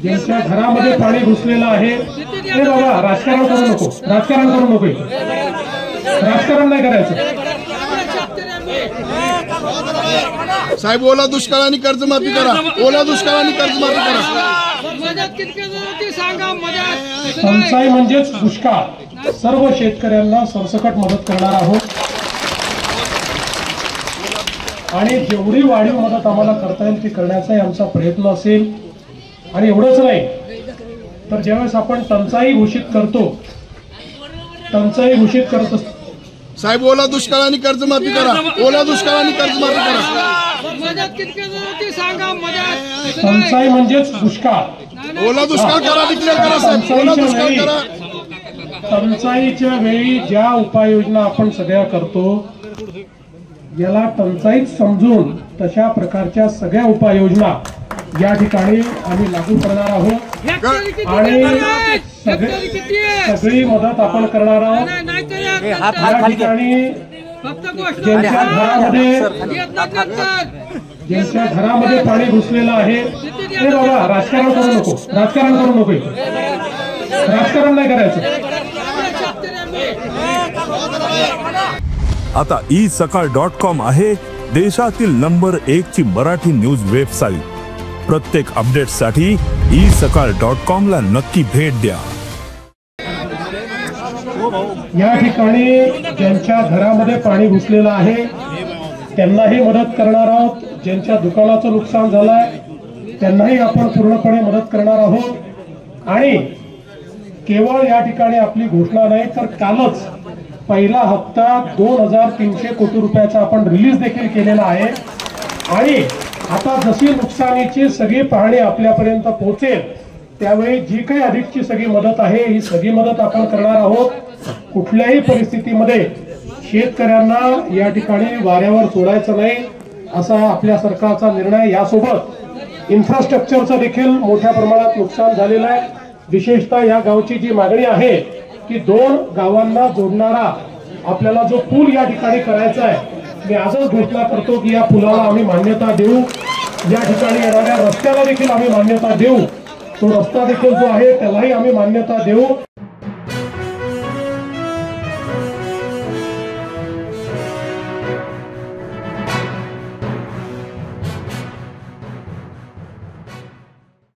ज्यांच्या घरामध्ये पाणी घुसलेलं आहे ते बाबा राजकारण करू नको, राजकारण करू नको, राजकारण नाही करायचं साहेब. ओला दुष्काळ आणि कर्जमाफी करा, ओला दुष्काळ आणि कर्जमाफी करा. टंचाई म्हणजेच दुष्काळ. सर्व शेतकऱ्यांना सरसकट मदत करणार आहोत आणि जेवढी वाढीव मदत आम्हाला करता येईल ती करण्याचाही आमचा प्रयत्न असेल. आणि एवढंच नाही तर ज्यावेळेस आपण टंचाई घोषित करतो, टंचाई घोषित करत असतो साहेब. ओला दुष्काळ आणि कर्जमाफी करा, ओला दुष्काळ आणि कर्जमाफी करा. टंचाई म्हणजेच दुष्काळ. ओला दुष्काळ करा, डिक्लेअर करा साहेब, ओला दुष्काळ करा. टंचाईच्या वेळी ज्या उपाययोजना आपण सगळ्या करतो याला टंचाईच समजून तशा प्रकारच्या सगळ्या उपाययोजना या ठिकाणी आम्ही लागू करणार आहोत आणि सगळी मदत आपण करणार आहोत. या ठिकाणी ज्यांच्या घरामध्ये पाणी घुसलेलं आहे ते बाबा राजकारण करू नको, राजकारण करू नको, राजकारण नाही करायचं. आता isakal.com आहे देशातील नंबर 1 ची मराठी न्यूज वेबसाईट. प्रत्येक अपडेटसाठी isakal.com ला नक्की भेट द्या. या ठिकाणी ज्यांच्या घरामध्ये पाणी घुसलेलं आहे त्यांनाही मदत करणार आहोत. ज्यांच्या दुकानाचं नुकसान झालंय त्यांनाही आपण पूर्णपणे मदत करणार आहोत. आणि केवळ या ठिकाणी आपली घोषणा नाही तर कालच पहिला हप्ता 2300 कोटी रुपयाचा आपण रिलीज देखील केलेला आहे. आणि आता जशी नुकसानीची सगळी पाहणी आपल्यापर्यंत पोहोचेल त्यावेळी जी काही अधिकची सगळी मदत आहे ही सगळी मदत आपण करणार आहोत. कुठल्याही परिस्थितीमध्ये शेतकऱ्यांना या ठिकाणी वाऱ्यावर सोडायचं नाही असा आपल्या सरकारचा निर्णय. यासोबत इन्फ्रास्ट्रक्चरचं देखील मोठ्या प्रमाणात नुकसान झालेलं आहे. विशेषतः या गावची जी मागणी आहे की 2 गावांना जोडणारा आपल्याला जो पूल या ठिकाणी करायचा आहे, मी आजच घोषणा करतो की या पुलाला आम्ही मान्यता देऊ. या ठिकाणी येणाऱ्या रस्त्याला देखील आम्ही मान्यता देऊ. तो रस्ता देखील जो आहे त्यालाही आम्ही मान्यता देऊ.